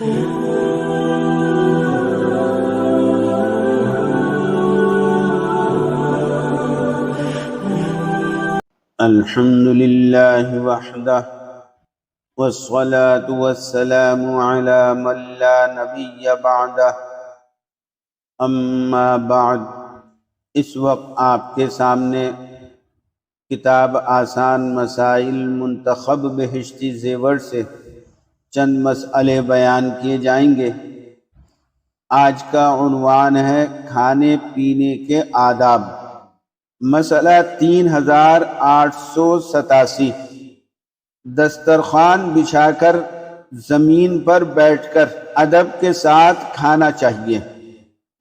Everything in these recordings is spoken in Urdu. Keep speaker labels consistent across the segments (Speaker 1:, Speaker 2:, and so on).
Speaker 1: الحمد لله وحده والصلاة والسلام على من لا نبي بعده اما بعد۔ اس وقت آپ کے سامنے کتاب آسان مسائل منتخب بہشتی زیور سے چند مسئلے بیان کیے جائیں گے۔ آج کا عنوان ہے کھانے پینے کے آداب۔ مسئلہ 3887، دسترخوان بچھا کر زمین پر بیٹھ کر ادب کے ساتھ کھانا چاہیے۔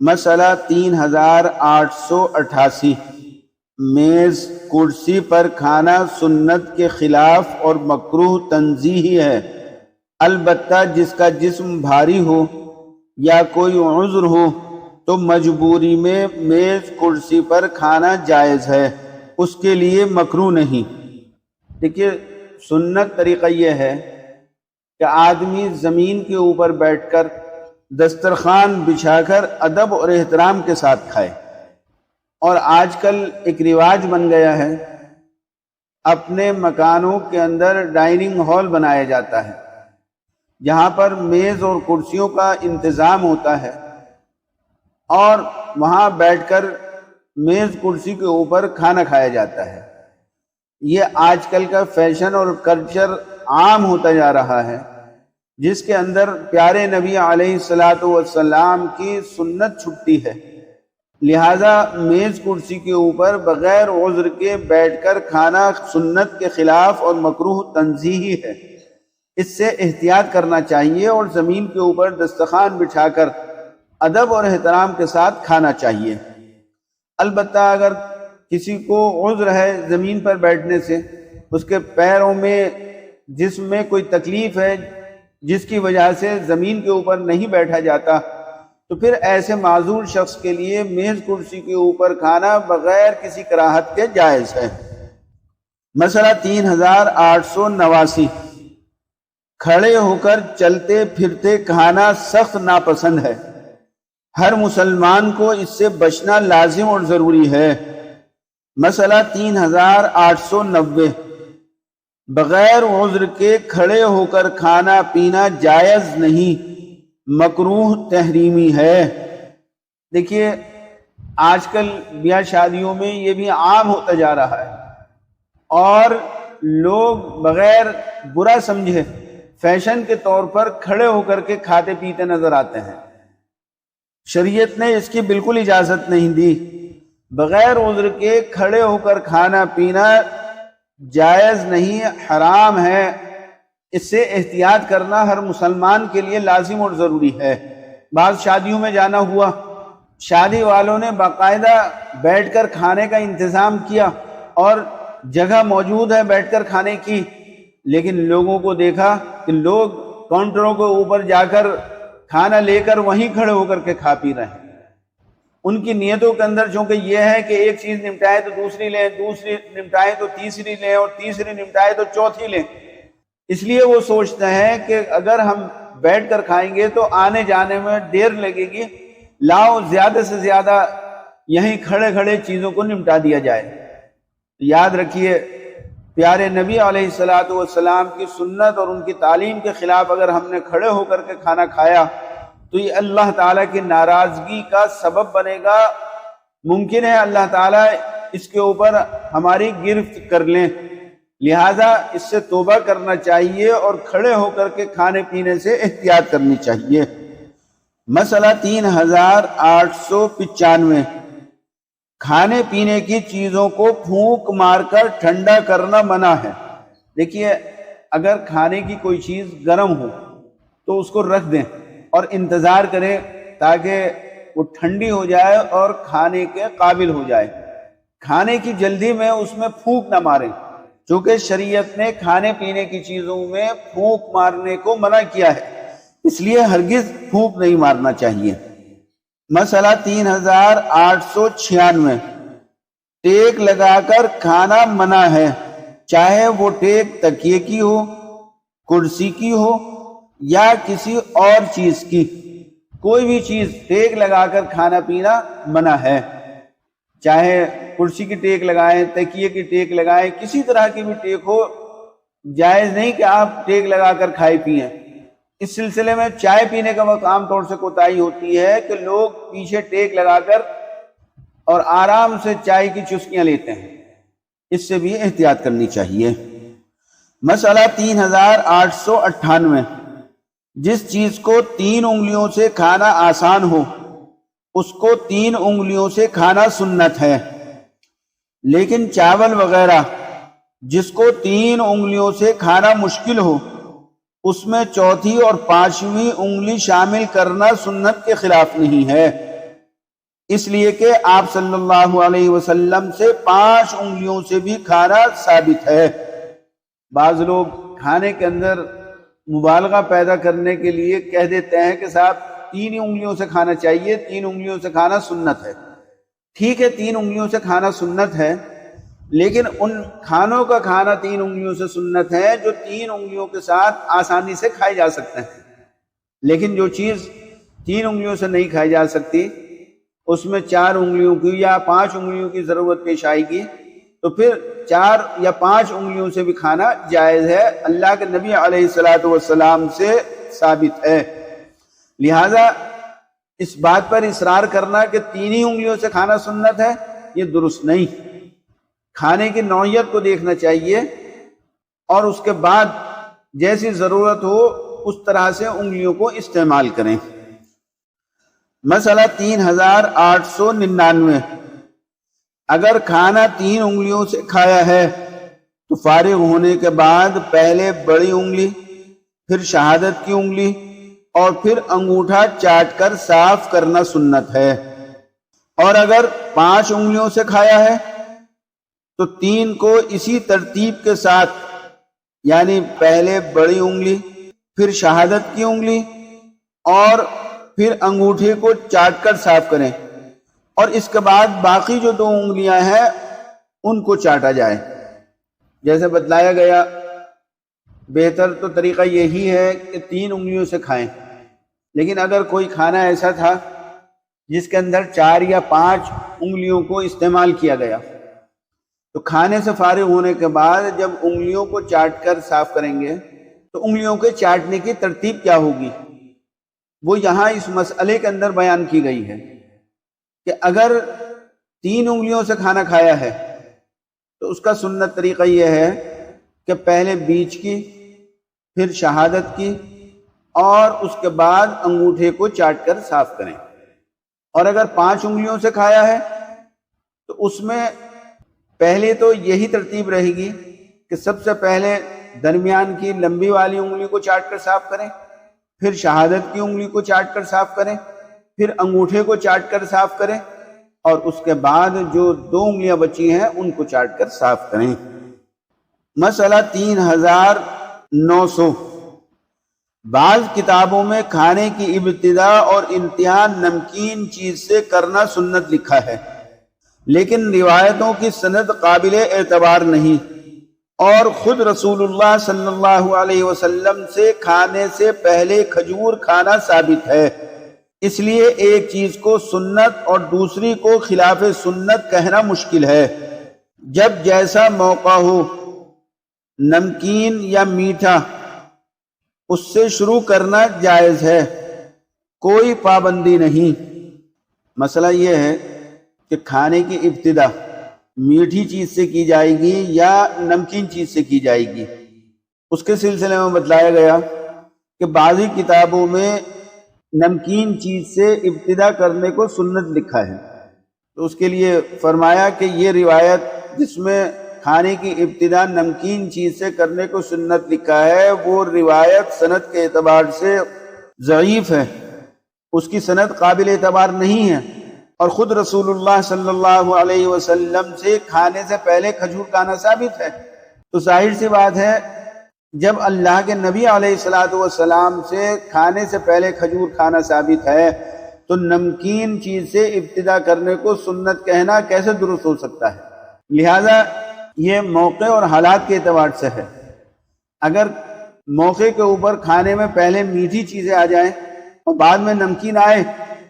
Speaker 1: مسئلہ 3888، میز کرسی پر کھانا سنت کے خلاف اور مکروہ تنزیہی ہے، البتہ جس کا جسم بھاری ہو یا کوئی عذر ہو تو مجبوری میں میز کرسی پر کھانا جائز ہے، اس کے لیے مکروہ نہیں۔ دیکھیے، سنت طریقہ یہ ہے کہ آدمی زمین کے اوپر بیٹھ کر دسترخوان بچھا کر ادب اور احترام کے ساتھ کھائے۔ اور آج کل ایک رواج بن گیا ہے، اپنے مکانوں کے اندر ڈائننگ ہال بنایا جاتا ہے جہاں پر میز اور کرسیوں کا انتظام ہوتا ہے، اور وہاں بیٹھ کر میز کرسی کے اوپر کھانا کھایا جاتا ہے۔ یہ آج کل کا فیشن اور کلچر عام ہوتا جا رہا ہے، جس کے اندر پیارے نبی علیہ السلام کی سنت چھٹتی ہے۔ لہذا میز کرسی کے اوپر بغیر عذر کے بیٹھ کر کھانا سنت کے خلاف اور مکروہ تنزیہی ہے، اس سے احتیاط کرنا چاہیے اور زمین کے اوپر دسترخوان بچھا کر ادب اور احترام کے ساتھ کھانا چاہیے۔ البتہ اگر کسی کو عذر ہے زمین پر بیٹھنے سے، اس کے پیروں میں جسم میں کوئی تکلیف ہے جس کی وجہ سے زمین کے اوپر نہیں بیٹھا جاتا، تو پھر ایسے معذور شخص کے لیے میز کرسی کے اوپر کھانا بغیر کسی کراہت کے جائز ہے۔ مسئلہ 3889، کھڑے ہو کر چلتے پھرتے کھانا سخت ناپسند ہے، ہر مسلمان کو اس سے بچنا لازم اور ضروری ہے۔ مسئلہ 3890، بغیر عذر کے کھڑے ہو کر کھانا پینا جائز نہیں، مکروہ تحریمی ہے۔ دیکھیے، آج کل بیاہ شادیوں میں یہ بھی عام ہوتا جا رہا ہے، اور لوگ بغیر برا سمجھے فیشن کے طور پر کھڑے ہو کر کے کھاتے پیتے نظر آتے ہیں۔ شریعت نے اس کی بالکل اجازت نہیں دی۔ بغیر عذر کے کھڑے ہو کر کھانا پینا جائز نہیں، حرام ہے۔ اس سے احتیاط کرنا ہر مسلمان کے لیے لازم اور ضروری ہے۔ بعض شادیوں میں جانا ہوا، شادی والوں نے باقاعدہ بیٹھ کر کھانے کا انتظام کیا اور جگہ موجود ہے بیٹھ کر کھانے کی، لیکن لوگوں کو دیکھا کہ لوگ کاؤنٹروں کے اوپر جا کر کھانا لے کر وہیں کھڑے ہو کر کے کھا پی رہے ہیں۔ ان کی نیتوں کے اندر چونکہ یہ ہے کہ ایک چیز نمٹائے تو دوسری لیں، دوسری نمٹائے تو تیسری لیں، اور تیسری نمٹائے تو چوتھی لیں، اس لیے وہ سوچتے ہیں کہ اگر ہم بیٹھ کر کھائیں گے تو آنے جانے میں دیر لگے گی، لاؤ زیادہ سے زیادہ یہیں کھڑے کھڑے چیزوں کو نمٹا دیا جائے۔ یاد رکھیے، پیارے نبی علیہ السلام کی سنت اور ان کی تعلیم کے خلاف اگر ہم نے کھڑے ہو کر کے کھانا کھایا تو یہ اللہ تعالیٰ کی ناراضگی کا سبب بنے گا۔ ممکن ہے اللہ تعالیٰ اس کے اوپر ہماری گرفت کر لیں، لہٰذا اس سے توبہ کرنا چاہیے اور کھڑے ہو کر کے کھانے پینے سے احتیاط کرنی چاہیے۔ مسئلہ 3895، کھانے پینے کی چیزوں کو پھونک مار کر ٹھنڈا کرنا منع ہے۔ دیکھیے، اگر کھانے کی کوئی چیز گرم ہو تو اس کو رکھ دیں اور انتظار کریں تاکہ وہ ٹھنڈی ہو جائے اور کھانے کے قابل ہو جائے۔ کھانے کی جلدی میں اس میں پھونک نہ ماریں، چونکہ شریعت نے کھانے پینے کی چیزوں میں پھونک مارنے کو منع کیا ہے، اس لیے ہرگز پھونک نہیں مارنا چاہیے۔ مسئلہ 3896، ٹیک لگا کر کھانا منع ہے، چاہے وہ ٹیک تکیے کی ہو، کرسی کی ہو یا کسی اور چیز کی، کوئی بھی چیز ٹیک لگا کر کھانا پینا منع ہے، چاہے کرسی کی ٹیک لگائیں، تکیے کی ٹیک لگائیں، کسی طرح کی بھی ٹیک ہو، جائز نہیں کہ آپ ٹیک لگا کر کھائے پیئیں۔ اس سلسلے میں چائے پینے کا وقت عام طور سے کوتاہی ہوتی ہے کہ لوگ پیچھے ٹیک لگا کر اور آرام سے چائے کی چسکیاں لیتے ہیں، اس سے بھی احتیاط کرنی چاہیے۔ مسئلہ 3898، جس چیز کو 3 انگلیوں سے کھانا آسان ہو اس کو 3 انگلیوں سے کھانا سنت ہے، لیکن چاول وغیرہ جس کو 3 انگلیوں سے کھانا مشکل ہو اس میں چوتھی اور 5ویں انگلی شامل کرنا سنت کے خلاف نہیں ہے، اس لیے کہ آپ صلی اللہ علیہ وسلم سے 5 انگلیوں سے بھی کھانا ثابت ہے۔ بعض لوگ کھانے کے اندر مبالغہ پیدا کرنے کے لیے کہہ دیتے ہیں کہ صاحب 3 انگلیوں سے کھانا چاہیے، 3 انگلیوں سے کھانا سنت ہے۔ ٹھیک ہے، 3 انگلیوں سے کھانا سنت ہے، لیکن ان کھانوں کا کھانا 3 انگلیوں سے سنت ہے جو 3 انگلیوں کے ساتھ آسانی سے کھائی جا سکتے ہیں، لیکن جو چیز 3 انگلیوں سے نہیں کھائی جا سکتی اس میں 4 انگلیوں کی یا 5 انگلیوں کی ضرورت پیش آئے گی، تو پھر 4 یا 5 انگلیوں سے بھی کھانا جائز ہے، اللہ کے نبی علیہ الصلوۃ والسلام سے ثابت ہے۔ لہذا اس بات پر اصرار کرنا کہ 3 ہی انگلیوں سے کھانا سنت ہے، یہ درست نہیں۔ کھانے کی نوعیت کو دیکھنا چاہیے اور اس کے بعد جیسی ضرورت ہو اس طرح سے انگلیوں کو استعمال کریں۔ مسئلہ 3899، اگر کھانا 3 انگلیوں سے کھایا ہے تو فارغ ہونے کے بعد پہلے بڑی انگلی، پھر شہادت کی انگلی اور پھر انگوٹھا چاٹ کر صاف کرنا سنت ہے، اور اگر 5 انگلیوں سے کھایا ہے تو 3 کو اسی ترتیب کے ساتھ، یعنی پہلے بڑی انگلی، پھر شہادت کی انگلی اور پھر انگوٹھے کو چاٹ کر صاف کریں، اور اس کے بعد باقی جو 2 انگلیاں ہیں ان کو چاٹا جائے جیسے بتلایا گیا۔ بہتر تو طریقہ یہی ہے کہ 3 انگلیوں سے کھائیں، لیکن اگر کوئی کھانا ایسا تھا جس کے اندر 4 یا 5 انگلیوں کو استعمال کیا گیا، تو کھانے سے فارغ ہونے کے بعد جب انگلیوں کو چاٹ کر صاف کریں گے تو انگلیوں کے چاٹنے کی ترتیب کیا ہوگی وہ یہاں اس مسئلے کے اندر بیان کی گئی ہے کہ اگر 3 انگلیوں سے کھانا کھایا ہے تو اس کا سنت طریقہ یہ ہے کہ پہلے بیچ کی، پھر شہادت کی اور اس کے بعد انگوٹھے کو چاٹ کر صاف کریں، اور اگر 5 انگلیوں سے کھایا ہے تو اس میں پہلے تو یہی ترتیب رہے گی کہ سب سے پہلے درمیان کی لمبی والی انگلی کو چاٹ کر صاف کریں، پھر شہادت کی انگلی کو چاٹ کر صاف کریں، پھر انگوٹھے کو چاٹ کر صاف کریں، اور اس کے بعد جو 2 انگلیاں بچی ہیں ان کو چاٹ کر صاف کریں۔ مسئلہ 3900، بعض کتابوں میں کھانے کی ابتدا اور انتہا نمکین چیز سے کرنا سنت لکھا ہے، لیکن روایتوں کی سند قابل اعتبار نہیں، اور خود رسول اللہ صلی اللہ علیہ وسلم سے کھانے سے پہلے کھجور کھانا ثابت ہے، اس لیے ایک چیز کو سنت اور دوسری کو خلاف سنت کہنا مشکل ہے۔ جب جیسا موقع ہو، نمکین یا میٹھا، اس سے شروع کرنا جائز ہے، کوئی پابندی نہیں۔ مسئلہ یہ ہے کہ کھانے کی ابتدا میٹھی چیز سے کی جائے گی یا نمکین چیز سے کی جائے گی۔ اس کے سلسلے میں بتلایا گیا کہ بعضی کتابوں میں نمکین چیز سے ابتدا کرنے کو سنت لکھا ہے، تو اس کے لیے فرمایا کہ یہ روایت جس میں کھانے کی ابتدا نمکین چیز سے کرنے کو سنت لکھا ہے وہ روایت سند کے اعتبار سے ضعیف ہے، اس کی سند قابل اعتبار نہیں ہے، اور خود رسول اللہ صلی اللہ علیہ وسلم سے کھانے سے پہلے کھجور کھانا ثابت ہے۔ تو ظاہر سی بات ہے جب اللہ کے نبی علیہ الصلوۃ والسلام سے کھانے سے پہلے کھجور کھانا ثابت ہے تو نمکین چیز سے ابتدا کرنے کو سنت کہنا کیسے درست ہو سکتا ہے؟ لہذا یہ موقع اور حالات کے اعتبار سے ہے۔ اگر موقع کے اوپر کھانے میں پہلے میٹھی چیزیں آ جائیں اور بعد میں نمکین آئے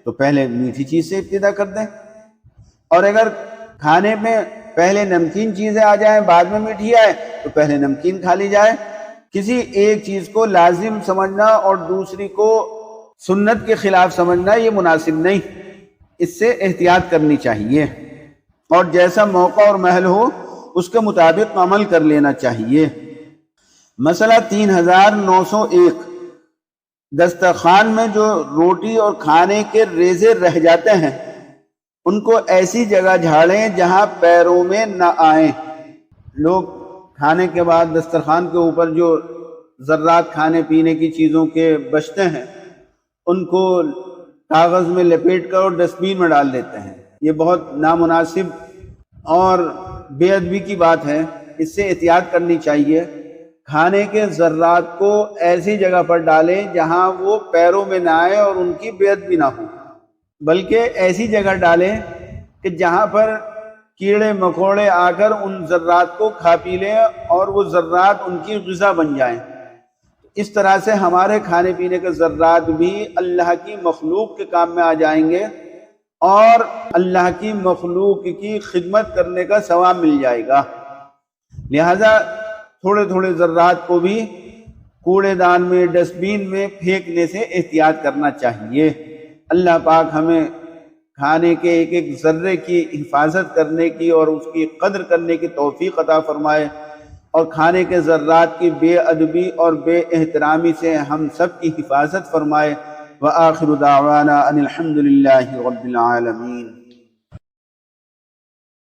Speaker 1: تو پہلے میٹھی چیز سے ابتدا کر دیں، اور اگر کھانے میں پہلے نمکین چیزیں آ جائیں بعد میں میٹھی آئے تو پہلے نمکین کھا لی جائے۔ کسی ایک چیز کو لازم سمجھنا اور دوسری کو سنت کے خلاف سمجھنا یہ مناسب نہیں، اس سے احتیاط کرنی چاہیے، اور جیسا موقع اور محل ہو اس کے مطابق عمل کر لینا چاہیے۔ مسئلہ 3901، دسترخوان میں جو روٹی اور کھانے کے ریزے رہ جاتے ہیں ان کو ایسی جگہ جھاڑیں جہاں پیروں میں نہ آئیں۔ لوگ کھانے کے بعد دسترخوان کے اوپر جو ذرات کھانے پینے کی چیزوں کے بچتے ہیں ان کو کاغذ میں لپیٹ کر اور ڈسٹ بین میں ڈال دیتے ہیں۔ یہ بہت نامناسب اور بے ادبی کی بات ہے، اس سے احتیاط کرنی چاہیے۔ کھانے کے ذرات کو ایسی جگہ پر ڈالیں جہاں وہ پیروں میں نہ آئے اور ان کی بے ادبی نہ ہو، بلکہ ایسی جگہ ڈالیں کہ جہاں پر کیڑے مکوڑے آ کر ان ذرات کو کھا پی لیں اور وہ ذرات ان کی غذا بن جائیں۔ اس طرح سے ہمارے کھانے پینے کے ذرات بھی اللہ کی مخلوق کے کام میں آ جائیں گے اور اللہ کی مخلوق کی خدمت کرنے کا ثواب مل جائے گا۔ لہذا تھوڑے تھوڑے ذرات کو بھی کوڑے دان میں ڈسٹ بین میں پھینکنے سے احتیاط کرنا چاہیے۔ اللہ پاک ہمیں کھانے کے ایک ایک ذرے کی حفاظت کرنے کی اور اس کی قدر کرنے کی توفیق عطا فرمائے، اور کھانے کے ذرات کی بے ادبی اور بے احترامی سے ہم سب کی حفاظت فرمائے۔ وآخر دعوانا ان الحمد للہ رب العالمین۔